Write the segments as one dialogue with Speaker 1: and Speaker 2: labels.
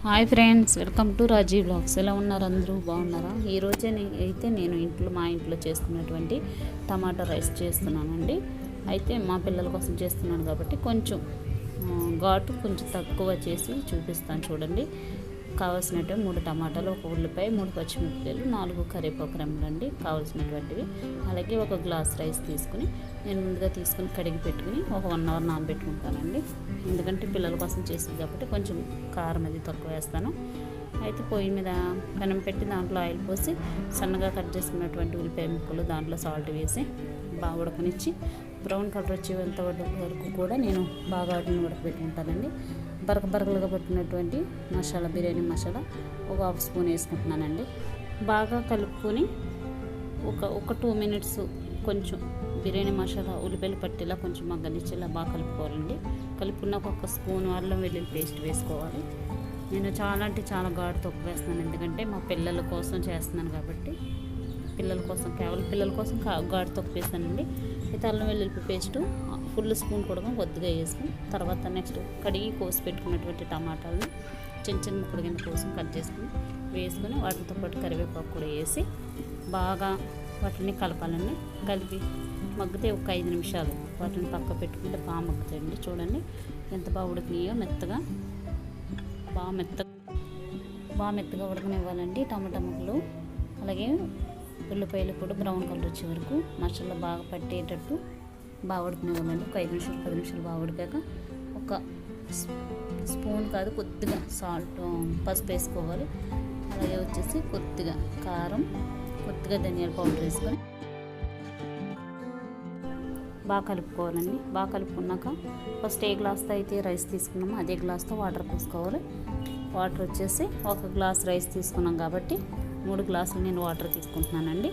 Speaker 1: Hi friends, welcome to Raji blogs. ఎలా ఉన్నారు? అందరూ బాగున్నారా? ఈరోజే అయితే నేను మా ఇంట్లో చేసుకున్నటువంటి టమాటా రైస్ చేస్తున్నానండి. అయితే మా పిల్లల కోసం చేస్తున్నాను కాబట్టి కొంచెం ఘాటు కొంచెం తక్కువ చేసి చూపిస్తాను. చూడండి, కావాల్సినట్టు 3 టమాటాలు, 1 ఉల్లిపాయ, 3 పచ్చిమిరపకాయలు, 4 కరివేపాకు రెమ్మలండి కావాల్సినటువంటివి. అలాగే 1 గ్లాస్ రైస్ తీసుకుని నేను ముందుగా తీసుకుని కడిగి పెట్టుకుని ఒక 1 అవర్ నానబెట్టుకుంటానండి. ఎందుకంటే పిల్లల కోసం చేసింది కాబట్టి కొంచెం కారం అది తక్కువ వేస్తాను. అయితే పొయ్యి మీద పెనం పెట్టి దాంట్లో ఆయిల్ పోసి సన్నగా కట్ చేసుకున్నటువంటి ఉల్లిపాయ ముక్కలు దాంట్లో సాల్ట్ వేసి బాగా ఉడకనిచ్చి బ్రౌన్ కలర్ వచ్చేంత వరకు కూడా నేను బాగా వాటిని ఉడకబెట్టుకుంటానండి. బరకలుగా పట్టినటువంటి మసాలా, బిర్యానీ మసాలా ఒక 1/2 స్పూన్ వేసుకుంటున్నానండి. బాగా కలుపుకొని ఒక 2 మినిట్స్ కొంచెం బిర్యానీ మసాలా ఉల్లిపాయలు పట్టేలా కొంచెం మగ్గనిచ్చేలా బాగా కలుపుకోవాలండి. కలుపుకున్నాక 1 స్పూన్ అల్లం వెల్లుల్లి పేస్ట్ వేసుకోవాలి. నేను చాలా ఘాటు తక్కువ వేస్తున్నాను, ఎందుకంటే మా పిల్లల కోసం చేస్తున్నాను కాబట్టి. కేవలం పిల్లల కోసం ఘాటు తక్కువ వేస్తానండి. అయితే అల్లం వెల్లుల్లి పేస్టు ఫుల్ స్పూన్ కూడా కొద్దిగా వేసుకుని తర్వాత నెక్స్ట్ కడిగి కోసి పెట్టుకున్నటువంటి టమాటాలను చిన్న ముక్కల కింద కోసం కట్ చేసుకుని వేసుకొని వాటితో పాటు కరివేపాకు కూడా వేసి బాగా వాటిని కలపాలండి. కలిపి మగ్గితే ఒక 5 నిమిషాలు వాటిని పక్క పెట్టుకుంటే బాగా మగ్గుతాయండి. చూడండి ఎంత బాగా ఉడికినాయో, బాగా మెత్తగా ఉడకనివ్వాలండి టమాటా ముక్కలు. అలాగే ఉల్లిపాయలు కూడా బ్రౌన్ కలర్ వచ్చే వరకు మసాలా బాగా పట్టేటట్టు బాగా ఉడకనివ్వాలండి. ఒక 5 నిమిషాలు 10 నిమిషాలు బాగా ఉడికాక ఒక స్పూన్ కాదు కొద్దిగా పసుపు వేసుకోవాలి. అలాగే వచ్చేసి కొద్దిగా కారం, కొద్దిగా ధనియాల పౌడర్ వేసుకొని బాగా కలుపుకోవాలండి. బాగా కలుపుకున్నాక ఫస్ట్ ఏ గ్లాస్తో అయితే రైస్ తీసుకున్నామో అదే గ్లాస్తో వాటర్ పోసుకోవాలి. వాటర్ వచ్చేసి 1 గ్లాస్ రైస్ తీసుకున్నాం కాబట్టి 3 గ్లాసులు నేను వాటర్ తీసుకుంటున్నానండి.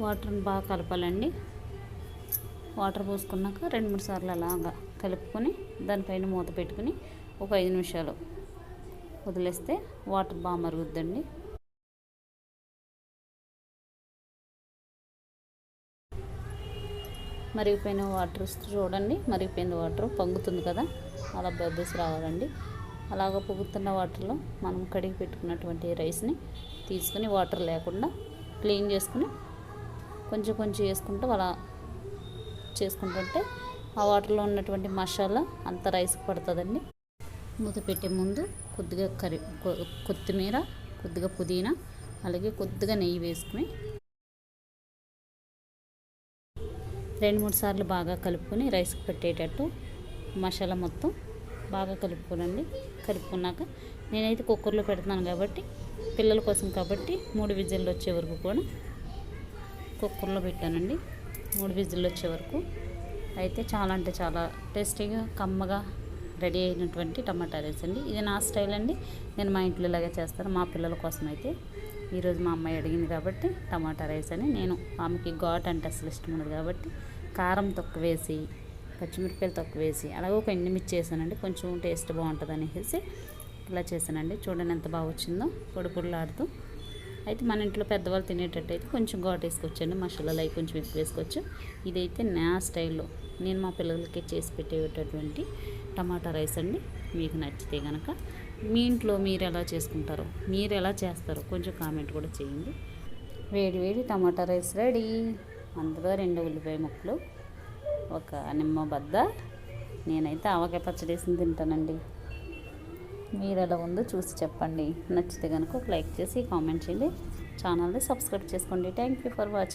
Speaker 1: వాటర్ని బాగా కలపాలండి. వాటర్ పోసుకున్నాక 2-3 సార్లు అలాగా కలుపుకొని దానిపైన మూత పెట్టుకుని ఒక 5 నిమిషాలు వదిలేస్తే వాటర్ బాగా మరుగుద్దండి. మరిగిపోయిన వాటర్ చూడండి, మరిగిపోయిన వాటర్ పొంగుతుంది కదా, అలా బబ్బుల్స్ రావాలండి. అలాగ పొంగుతున్న వాటర్లో మనం కడిగి పెట్టుకున్నటువంటి రైస్ని తీసుకుని వాటర్ లేకుండా క్లీన్ చేసుకుని కొంచెం వేసుకుంటూ అలా చేసుకుంటుంటే ఆ వాటర్లో ఉన్నటువంటి మసాలా అంత రైస్కి పడుతుందండి. మూత పెట్టే ముందు కొద్దిగా కొత్తిమీర, కొద్దిగా పుదీనా, అలాగే కొద్దిగా నెయ్యి వేసుకుని 2-3 సార్లు బాగా కలుపుకొని రైస్కి పెట్టేటట్టు మసాలా మొత్తం బాగా కలుపుకోనండి. కలుపుకున్నాక నేనైతే కుక్కర్లో పెడుతున్నాను కాబట్టి, పిల్లల కోసం కాబట్టి 3 విజిల్లు వచ్చే వరకు కూడా కుక్కర్లో పెట్టానండి. 3 విజిల్లు వచ్చే వరకు. అయితే చాలా టేస్టీగా కమ్మగా రెడీ అయినటువంటి టమాటా రైస్ అండి. ఇది నా స్టైల్ అండి, నేను మా ఇంట్లో ఇలాగే చేస్తాను. మా పిల్లల కోసం అయితే ఈరోజు మా అమ్మాయి అడిగింది కాబట్టి టమాటా రైస్ అని, నేను ఆమెకి ఘాట్ అంటే అసలు ఇష్టం ఉండదు కాబట్టి కారం తక్కువ వేసి, పచ్చిమిరపకాయలు తక్కువ వేసి, అలాగే ఒక ఎండుమిర్చి వేసానండి. కొంచెం టేస్ట్ బాగుంటుంది అనేసి ఇలా చేశానండి. చూడండి ఎంత బాగా వచ్చిందో, పొడిలాడుతూ. అయితే మన ఇంట్లో పెద్దవాళ్ళు తినేటట్టు అయితే కొంచెం ఘాటు వేసుకోవచ్చండి. మసాలాలు అవి కొంచెం ఎక్కువ వేసుకోవచ్చు. ఇదైతే నా స్టైల్లో నేను మా పిల్లలకి చేసి పెట్టేటటువంటి టమాటా రైస్ అండి. మీకు నచ్చితే కనుక మీ ఇంట్లో మీరు ఎలా చేసుకుంటారో, మీరు ఎలా చేస్తారో కొంచెం కామెంట్ కూడా చేయండి. వేడి టమాటా రైస్ రెడీ. అందులో 2 ఉల్లిపాయ ముక్కలు, ఒక నిమ్మ బద్ద, నేనైతే ఆవకాయ పచ్చడి వేసి తింటానండి. మీరు ఎలా ఉందో చూసి చెప్పండి. నచ్చితే కనుక ఒక లైక్ చేసి కామెంట్ చేయండి. ఛానల్ని సబ్స్క్రైబ్ చేసుకోండి. Thank you for watching.